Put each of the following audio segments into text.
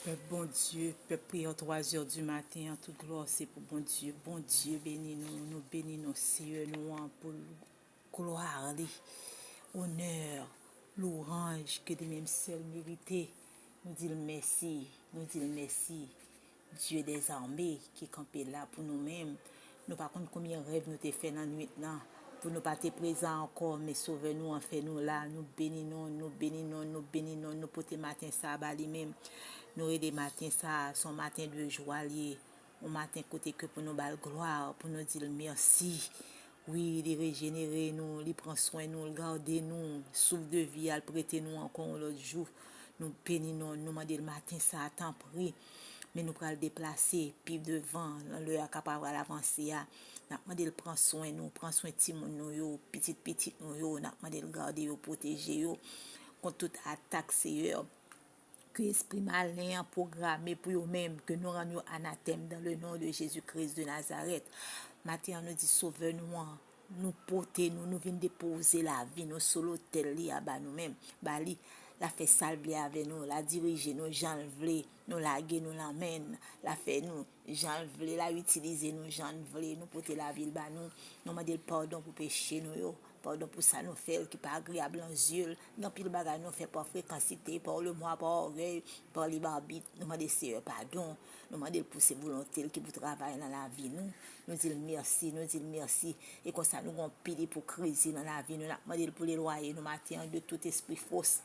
Peuple bon Dieu, peuple prier à 3 heures du matin, en toute gloire, c'est pour bon Dieu. Bon Dieu, bénis-nous, nous bénis-nous, Seigneur, nous pour gloire, honneur, l'orange que de même seul mérité. Nous disons merci, nous disons merci. Dieu des armées qui est campé là pour nous-mêmes. Nous par contre combien de rêves nous t'ai fait dans la nuit là. Pour nous pas être présents encore, mais sauve-nous, en fait nous là, nous bénissons, nous bénissons, nous bénissons, nous pour tes matins ça, même. Nous et des matins ça, son matin de joie, un matin côté que pour nous bal gloire, pour nous dire merci. Oui, il régénérer nous, il prend soin nous, il garder nous, souffle de vie, il prêter nous encore l'autre jour. Nous bénissons, nous demandons le matin ça, temps pris. Mais nous prenons le déplacer, puis devant, le capable d'avancer. Nous demandons de prendre soin nous, prendre soin de nous, petit nous, nous demandons de garder, de protéger, contre toute attaque, Seigneur. Que l'esprit malin a programmé pour eux-mêmes, que nous rendions anathème dans le nom de Jésus-Christ de Nazareth. Matin, nous dit sauve-nous, nous porter, nous venons déposer la vie, nous sur l'autel, à nous-mêmes. Bali, la fait salver avec nous, la diriger, nous j'enlever, nous laguer, nous l'emmène, la fait nous, j'enlever, la utiliser, nous j'enlever, nous porter la vie, nous demander pardon pour pécher, nous. Pardon pour ça nous fait qui pas agréable en yeux. Non pile bagage nous fait par fréquencité, par le mois, par orgueil, par libre arbitre. Nous demandons Seigneur pardon. Nous demandons pour ces volontés qui vous travaillent dans la vie nous. Nous disons merci, nous disons merci. Et comme ça nous avons pile pour crise dans la vie. Nous demandons pour les loyers, nous maintien de tout esprit fausse.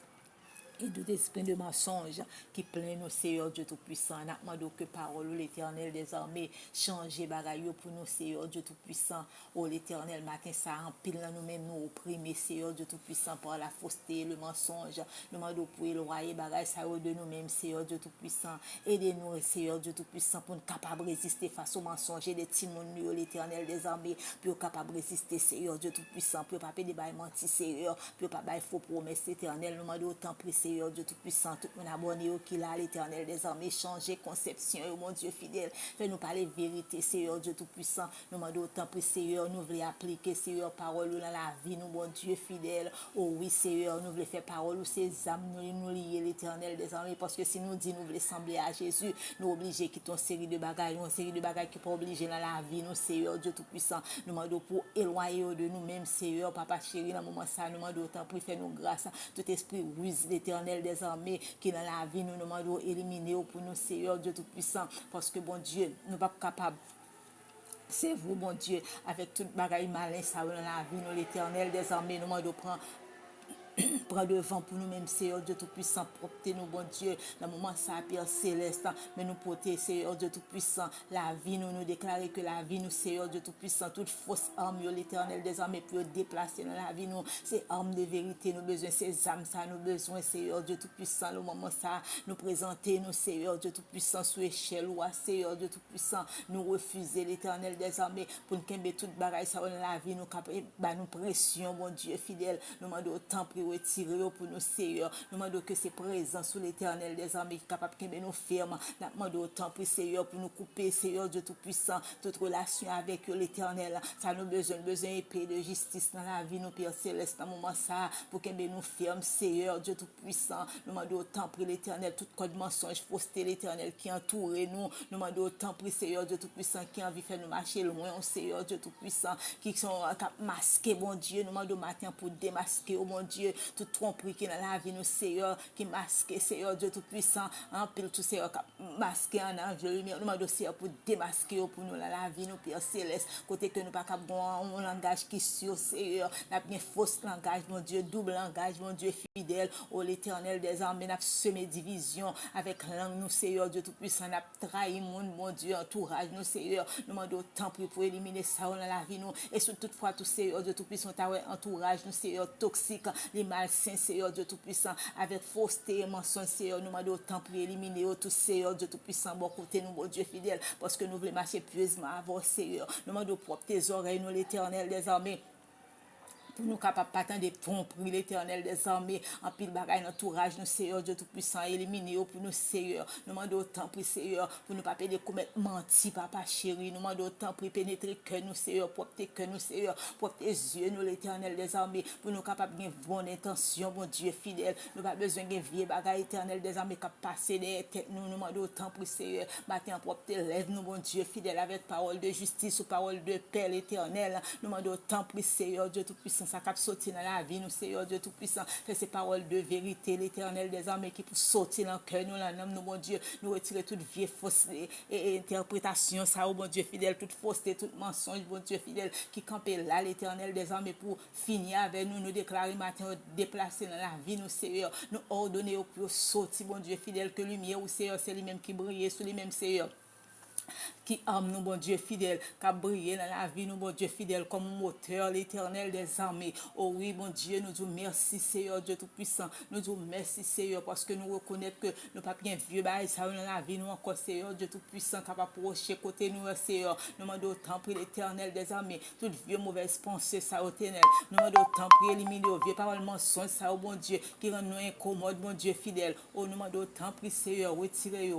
Et tout esprit de mensonge qui plaint nous, Seigneur Dieu Tout-Puissant. Nous demandons que parole, l'Éternel des armées, changer bagaille pour nous, Seigneur Dieu Tout-Puissant. Oh, l'Éternel, matin, ça empile nous-mêmes, nous opprimer, Seigneur Dieu Tout-Puissant, par la fausseté, le mensonge. Nous demandons pour éloigner bagaille ça de nous-mêmes, Seigneur Dieu Tout-Puissant. Aidez-nous, Seigneur Dieu Tout-Puissant, pour nous capables de résister face aux mensonges et des timons, l'Éternel des armées, pour nous capables de résister, Seigneur Dieu Tout-Puissant, pour ne pas payer des bails mentis, Seigneur, pour ne pas payer faux promesses, Éternel. Nous demandons autant pour Seigneur Dieu Tout-Puissant, tout mon abonné qui l'a l'Éternel des armées, changer conception, mon Dieu fidèle, fais-nous parler vérité, Seigneur Dieu Tout-Puissant. Nous demandons autant pour Seigneur, nous voulons appliquer, Seigneur, parole dans la vie, nous, mon Dieu fidèle. Oh oui, Seigneur, nous voulons faire parole, ces âmes, nous lier l'Éternel des armées, parce que si nous disons, nous voulons sembler à Jésus, nous obligés quitter une série de bagailles, qui pas obligés dans la vie, nous, Seigneur Dieu Tout-Puissant. Nous demandons pour éloigner de nous-mêmes, Seigneur, Papa chéri, dans le moment ça, nous demandons autant pour faire nous grâce, tout esprit ruse, l'Éternel des armées, qui dans la vie, nous demandons éliminer pour nous, Seigneur Dieu Tout-Puissant, parce que, bon Dieu, nous ne sommes pas capables. C'est vous, bon Dieu, avec toute bagaille malin, ça dans la vie, nous, l'Éternel des armées, nous demandons prendre prends devant pour nous-mêmes, Seigneur Dieu Tout-Puissant, portez nous, bon Dieu, dans le moment ça, Père Céleste, mais nous porter, Seigneur Dieu Tout-Puissant, la vie, nous déclarer que la vie, nous, Seigneur Dieu Tout-Puissant, toute fausse arme, l'Éternel des armées, pour déplacer dans la vie, nous, ces armes de vérité, nous besoin, ces âmes, ça, nous besoin, Seigneur Dieu Tout-Puissant, le moment ça, nous présenter, nous, Seigneur Dieu Tout-Puissant, sous échelle, ou Seigneur Dieu Tout-Puissant, nous refuser, l'Éternel des armées, pour nous qu'aimer toute bagaille, ça, dans la vie, nous, nous pression, bon Dieu fidèle, nous demandons autant pour retirer pour nous, Seigneur. Nous demandons que c'est présent sous l'Éternel des armées qui est capable de nous fermer. Nous demandons autant pour Seigneur, pour nous couper, Seigneur Dieu Tout-Puissant, toute relation avec l'Éternel. Ça nous besoin épée de justice dans la vie, nous, Père Céleste, dans le moment ça, pour qu'il nous ferme, Seigneur Dieu Tout-Puissant. Nous demandons autant pour l'Éternel, tout code mensonge, fausseté, l'Éternel qui entoure nous. Nous demandons autant pour Seigneur Dieu Tout-Puissant qui a envie de faire nous marcher loin, Seigneur Dieu Tout-Puissant, qui sont masqués, bon Dieu. Nous demandons matin pour démasquer, oh mon Dieu, toute tromperie qui est dans la vie, nous, Seigneur, qui masque, Seigneur Dieu Tout-Puissant, en pile tout, Seigneur, masqué en ange de lumière, nous demandons, Seigneur, pour démasquer pour nous dans la vie, nous, Père Céleste, côté que nous pas capable un langage qui sur, Seigneur, n'a bien fausse langage, mon Dieu, double langage, mon Dieu fidèle, oh l'Éternel des armées, n'a semé division avec langue, nous, Seigneur Dieu Tout-Puissant, n'a trahi mon Dieu, entourage, nous, Seigneur, nous demandons autant pour éliminer ça dans la vie, nous, et sur toutefois, tout, Seigneur Dieu Tout-Puissant, entourage, nous, Seigneur, toxique, les malsains, Seigneur Dieu Tout-Puissant, avec fausseté et mensonge, Seigneur, nous demandons autant pour éliminer tout, Seigneur Dieu Tout-Puissant, bon côté nous, bon Dieu fidèle, parce que nous voulons marcher pieusement avant, Seigneur, nous demandons propre tes oreilles, nous, l'Éternel des armées, pour nous capables pas tant de tromperie l'Éternel des armées en pile bagaille dans entourage nous Seigneur Dieu tout puissant éliminer pour nous Seigneur nous demandons autant pour Seigneur pour nous pas de commettre menti papa chéri nous demandons autant pour pénétrer que nous Seigneur pour que nous Seigneur pour tes yeux nous l'Éternel des armées pour nous capables de bonne intention bon Dieu fidèle nous pas besoin de vieux bagaille Éternel des armées qui passer des têtes nous demandons autant pour Seigneur matin pour tes lèvres nous bon Dieu fidèle avec parole de justice ou parole de paix l'Éternel nous demandons autant pour Seigneur Dieu tout puissant ça cap sortir dans la vie nous Seigneur Dieu tout puissant fait ces paroles de vérité l'Éternel des armées qui pour sortir dans le cœur nous l'âme nous bon Dieu nous retirer toute vieille fausse et interprétation ça au bon Dieu fidèle toute fausseté tout mensonge bon Dieu fidèle qui campait là l'Éternel des armées pour finir avec nous déclarer matin déplacer dans la vie nous Seigneur nous ordonner au plus sortir bon Dieu fidèle que lumière ou Seigneur c'est lui-même qui brille sur lui-même Seigneur qui aime nous, bon Dieu fidèle, qui a brillé dans la vie, nous, bon Dieu fidèle, comme moteur, l'Éternel des armées. Oh oui, bon Dieu, nous disons merci, Seigneur, Dieu Tout-Puissant. Nous disons merci, Seigneur, parce que nous reconnaissons que nous pas bien vieux, ça dans la vie, nous encore, Seigneur, Dieu Tout-Puissant, capable de procher côté nous, Seigneur. Nous demandons autant pour l'Éternel des armées, toute vieux mauvaise pensée, ça au ténèbres. Nous demandons autant pour éliminer aux vieux paroles mensonges, ça au bon Dieu, qui rend nous incommodes, bon Dieu fidèle. Oh, nous demandons autant pour Seigneur, retirez,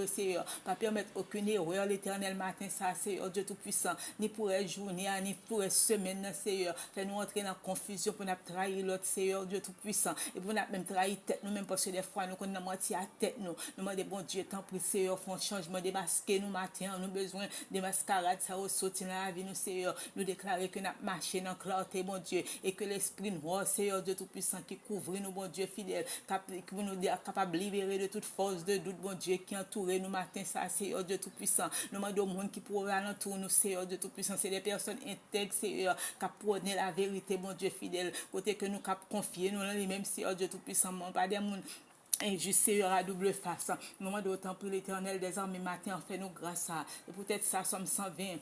Seigneur, pas permettre aucune erreur l'Éternel matin ça Seigneur Dieu tout-puissant ni pour une journée ni pour une semaine Seigneur fait nous entrer dans confusion pour nous trahir l'autre Seigneur Dieu tout-puissant et pour nous même trahir tête nous même parce que des fois nous connaissons mentir à tête nous demandons bon Dieu tant pour Seigneur font changement démasquer nous matin nous besoin de mascarade ça ressortir dans la vie nous Seigneur nous déclarer que nous marcher dans clarté bon Dieu et que l'esprit noir Seigneur Dieu tout-puissant qui couvre nous bon Dieu fidèle qui nous capable de libérer de toute force de doute bon Dieu qui entoure nous matin ça Seigneur Dieu tout-puissant nous demandons au monde qui pourra alentour nous Seigneur Dieu tout-puissant c'est des personnes intègres Seigneur qui prônent la vérité bon Dieu fidèle côté que nous cap confier nous dans lui-même Seigneur Dieu tout-puissant pas des monde injuste Seigneur à double face nous demandons autant pour l'Éternel des armées matin en fait nous grâce à et peut-être ça somme 120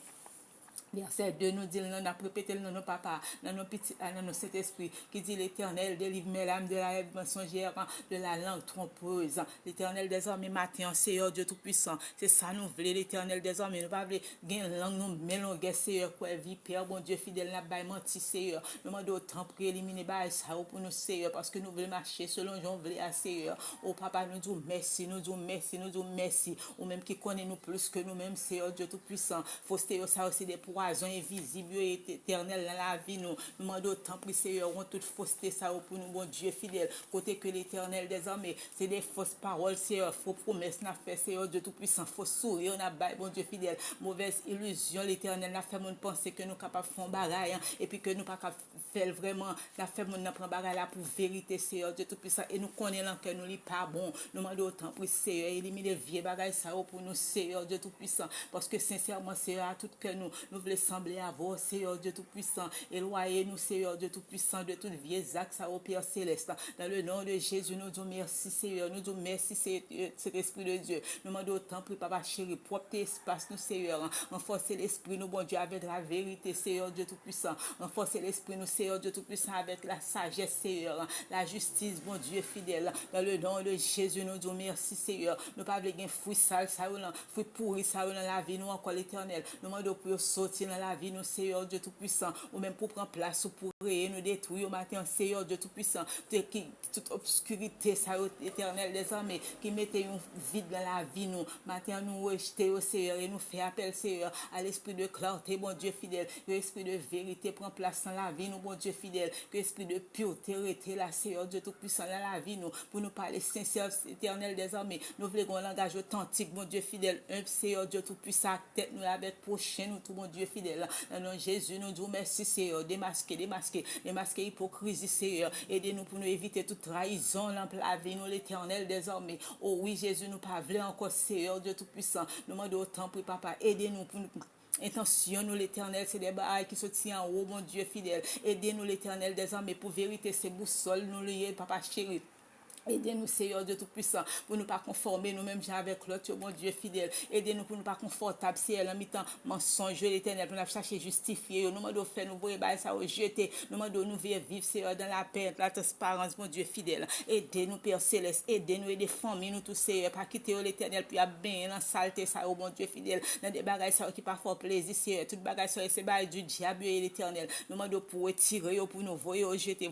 Verset 2 nous dit, nous avons répété dans nos papas, dans nos petits, dans nos Saint-Esprit, qui dit l'Éternel délivre mes âmes de la rêve mensongère, de la langue trompeuse. L'Éternel des hommes matin, Seigneur Dieu Tout-Puissant. C'est ça nous voulons, l'Éternel des hommes. Nous ne voulons pas gagner langue, nous mélanger, Seigneur, quoi, vie, Père, bon Dieu fidèle, n'a pas menti, Seigneur. Nous demandons autant pour éliminer ça pour nous, Seigneur, parce que nous voulons marcher selon Jean voulait à Seigneur. Oh papa, nous disons merci, nous disons merci, nous disons merci. Ou même qui connaît nous plus que nous-mêmes, Seigneur Dieu Tout-Puissant. Faut ça aussi des poisons invisibles et éternels dans la vie nous demandons autant pour Seigneur on toute fausseté ça pour nous bon Dieu fidèle côté que l'Éternel des armées c'est des fausses paroles Seigneur faux promesses n'a fait Seigneur Dieu tout puissant faux sourire on a bail bon Dieu fidèle mauvaise illusion l'Éternel n'a fait mon penser que nous capable faire bagaille et puis que nous pas capable faire vraiment n'a fait mon prend bagaille là pour vérité Seigneur Dieu tout puissant et nous connaissons que nous li pas bon nous demandons autant pour Seigneur éliminer vieux bagaille ça pour nous Seigneur Dieu tout puissant parce que sincèrement Seigneur à tout que nous voulons sembler à vous, Seigneur Dieu Tout-Puissant. Éloignez-nous, Seigneur Dieu Tout-Puissant, de tous vieux actes au Père Céleste. Dans le nom de Jésus, nous disons merci, Seigneur. Nous disons merci, cet Esprit de Dieu. Nous demandons autant pour Papa chéri, propre espace, nous, Seigneur. Renforcez l'Esprit, nous, bon Dieu, avec la vérité, Seigneur Dieu Tout-Puissant. Renforcez l'Esprit, nous, Seigneur Dieu Tout-Puissant, avec la sagesse, Seigneur. La justice, bon Dieu fidèle. Dans le nom de Jésus, nous disons merci, Seigneur. Nous pas avec un fruit sale, ça, fruit pourri, ça, dans la vie, nous, encore l'Éternel. Nous demandons pour sortir dans la vie, nous, Seigneur Dieu Tout-Puissant, ou même pour prendre place, ou pour créer, nous détruire au matin, Seigneur Dieu Tout-Puissant, toute obscurité, ça, éternel des armées, qui mettait un vide dans la vie, nous, matin, nous rejeter au Seigneur, et nous fait appel, Seigneur, à l'esprit de clarté, bon Dieu fidèle, que l'esprit de vérité prend place dans la vie, nous, bon Dieu fidèle, que l'esprit de pureté rete là, Seigneur Dieu Tout-Puissant, dans la vie, nous, pour nous parler sincère, éternel des armées, nous voulons un langage authentique, bon Dieu fidèle, un Seigneur Dieu Tout-Puissant, tête nous avec prochain, nous, tout, bon Dieu fidèle, dans nom Jésus, nous disons merci, Seigneur. Démasquer hypocrisie, Seigneur. Aidez-nous pour nous éviter toute trahison dans la vie, nous, l'Éternel des armées. Oh oui, Jésus, nous pas voulons encore, Seigneur, Dieu Tout-Puissant. Nous demandons autant pour Papa. Aidez-nous pour nous. Intention, nous l'Éternel, c'est des bails qui se tiennent en haut, mon Dieu fidèle. Aidez-nous, l'Éternel des armées, pour vérité, c'est boussole, nous liés, Papa chéri. Aidez-nous, Seigneur Dieu Tout-Puissant, pour ne pas conformer nous-mêmes avec l'autre, mon Dieu fidèle. Aidez-nous pour ne pas confortable, Seigneur, en mi-temps mensonge, l'Éternel, pour nous chercher justifier. Nous demandons faire nous voir ça au jeter. Nous demandons nous vivre, Seigneur, dans la paix, la transparence, mon Dieu fidèle. Aidez-nous, Père Céleste. Aidez-nous et des familles, nous tous, Seigneur, pas quitter l'Éternel, puis à bien dans la saleté, ça, oh mon Dieu fidèle. Dans des bagages, ça, qui pas fort plaisir, Seigneur. Toutes bagages, ça, c'est bagages du diable et l'Éternel. Nous demandons pour retirer, pour nous voir au jeter,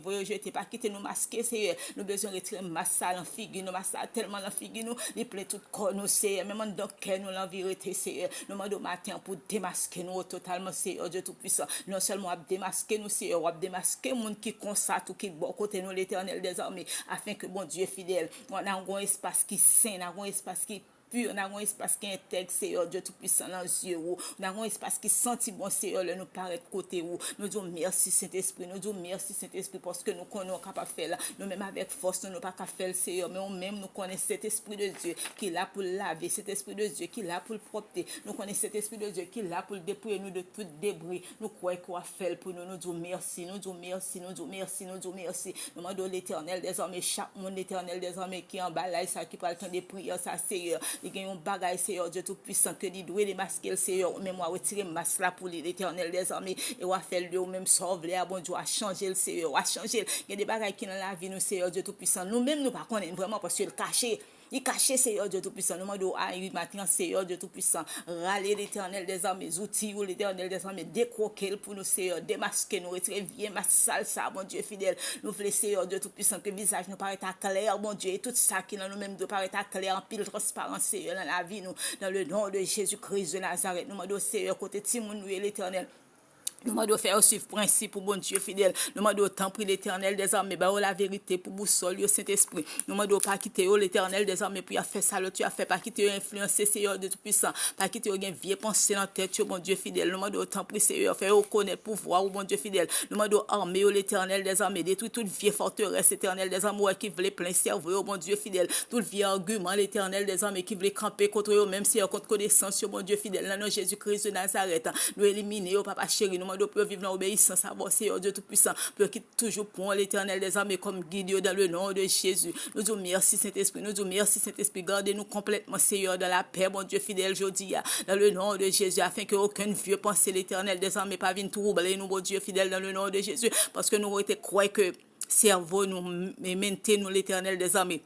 pas quitter nous masquer, Seigneur. Nous besoin de retirer massal en figue nous massal tellement en figue nous les plein tout corps nous c'est même en cœur nous la vérité c'est nous demandons matin pour démasquer nous totalement c'est Dieu tout puissant non seulement démasquer nous c'est démasquer monde qui constate ou qui bon côté nous l'Éternel des armées afin que bon Dieu fidèle on a un espace qui saint un espace qui pur, on a un espace qui intègre, Seigneur Dieu Tout-Puissant dans les yeux, on a un espace qui sentit bon, Seigneur, nous paraît côté où. Nous disons merci Saint-Esprit, nous disons merci Saint-Esprit parce que nous connaissons capable de faire là. Nous même avec force, nous ne pas capable faire, Seigneur, mais nous-mêmes nous connaissons cet Esprit de Dieu qui est là pour laver, cet Esprit de Dieu qui est là pour le propter. Nous connaissons cet Esprit de Dieu qui est là pour le dépouiller nous de tout débris. Nous croyons qu'on va faire pour nous. Nous disons merci, nous disons merci, nous disons merci, nous disons merci. Nous demandons l'Éternel désormais, chaque monde l'Éternel désormais qui est en bas là, ça qui prend le temps de prier, ça Seigneur. Il y a un bagage, Seigneur Dieu Tout-Puissant, que il doit démasquer le Seigneur, même moi retirer masque là pour l'Éternel des armées, et on va faire le même sauver, bon Dieu, à changer le Seigneur, à changer. Il y a des bagages qui dans la vie, nous, Seigneur Dieu Tout-Puissant, nous-mêmes, nous ne connaissons pas vraiment parce que le caché. Il caché, Seigneur Dieu Tout-Puissant. Nous demandons à matin, Seigneur Dieu Tout-Puissant. Râler l'Éternel des armées, outils ou l'Éternel des armées, décroquer pour nous, Seigneur, démasquer nous, retirer vieux ma sale, ça, mon Dieu fidèle. Nous voulons, Seigneur Dieu Tout-Puissant, que le visage nous paraît à clair, mon Dieu, et tout ça qui dans nous-mêmes nous paraît à clair, en pile transparence, Seigneur, dans la vie, nous, dans le nom de Jésus-Christ de Nazareth. Nous demandons, Seigneur, côté Timoun, nous et l'Éternel. Nous demandons faire suivre principe pour bon Dieu fidèle. Nous demandons autant pour l'Éternel des armées, bah la vérité pour boussole, le Saint-Esprit. Nous demandons pas quitter l'Éternel des armées pour faire ça, tu as fait, pas quitter influencer Seigneur de tout puissant, pas quitter une vieille pensée dans la tête, bon Dieu fidèle. Nous demandons autant pour Seigneur, faire reconnaître pouvoir au bon Dieu fidèle. Nous demandons armer l'Éternel des armées, détruire toute vieille forteresse éternelle des armées qui voulait plein cerveau au bon Dieu fidèle. Tout vieux argument l'Éternel des armées qui voulait camper contre eux, même si contre connaissance, bon Dieu fidèle. Dans nom Jésus-Christ de Nazareth, nous éliminer au papa chéri, nous demandons pour vivre dans l'obéissance à votre Seigneur Dieu Tout-Puissant, pour qu'il toujours pour l'Éternel des armées comme guide dans le nom de Jésus. Nous disons merci Saint-Esprit, nous disons merci Saint-Esprit, gardez-nous complètement Seigneur dans la paix, mon Dieu fidèle, je dis, dans le nom de Jésus, afin que aucun vieux pensée l'Éternel des armées pas vienne troubler nous, mon Dieu fidèle, dans le nom de Jésus, parce que nous avons été croyants que cerveau nous maintenons l'Éternel des armées.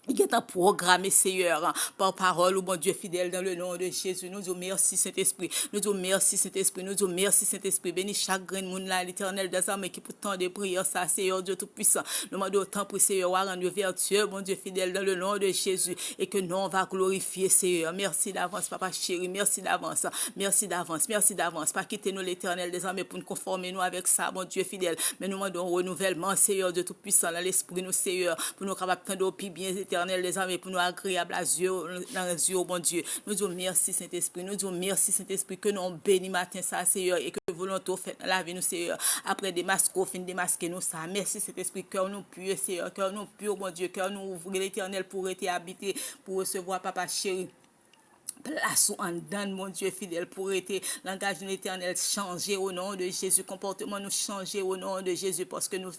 Il est un programme, Seigneur, par parole, bon Dieu fidèle, dans le nom de Jésus. Nous disons merci, Saint-Esprit. Nous disons merci, Saint-Esprit. Nous disons merci, Saint-Esprit. Bénis chaque grain de monde là, l'Éternel des armées qui pourtant des prières, ça, Seigneur Dieu Tout-Puissant. Nous demandons autant pour Seigneur, rendre vertueux, bon Dieu fidèle, dans le nom de Jésus. Et que nous, on va glorifier, Seigneur. Merci d'avance, Papa chéri. Merci d'avance. Merci d'avance. Merci d'avance. Pas quitter nous, l'Éternel des armées, pour nous conformer nous avec ça, bon Dieu fidèle. Mais nous demandons renouvellement, Seigneur Dieu Tout-Puissant, dans l'esprit, nous, Seigneur, pour nous capables de prendre bien des armées pour nous agréables à Dieu, dans les yeux, bon Dieu. Nous disons merci Saint-Esprit, nous disons merci Saint-Esprit, que nous bénis matin ça, Seigneur, et que volonté fait dans la vie, nous, Seigneur. Après des masques, fin démasquer nous ça. Merci Saint-Esprit, cœur nous pur, Seigneur, cœur nous pur, bon Dieu, cœur nous ouvrir l'Éternel pour être habité, pour recevoir Papa chéri. Place ou en dedans, mon Dieu fidèle, pour être langage de l'Éternel changer au nom de Jésus, comportement nous changer au nom de Jésus, parce que nous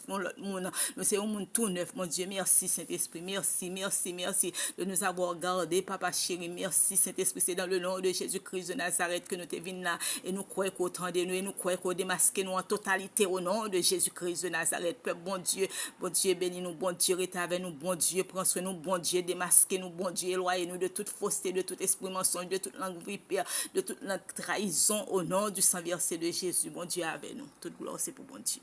c'est un monde tout neuf, mon Dieu. Merci Saint-Esprit, merci, merci, merci de nous avoir gardés, Papa chéri, merci Saint-Esprit, c'est dans le nom de Jésus-Christ de Nazareth que nous te venons là, et nous croyons qu'autant de nous, et nous croyons qu'on démasque nous en totalité au nom de Jésus-Christ de Nazareth. Peuple, bon Dieu, bénis nous, bon Dieu, reste avec nous, bon Dieu, prends soin nous, bon Dieu, démasquez nous, bon Dieu, éloignez nous de toute fausseté, de tout esprit mensonge, de toute langue vipère, de toute langue trahison au nom du sang versé de Jésus. Bon Dieu avec nous. Toute gloire c'est pour bon Dieu.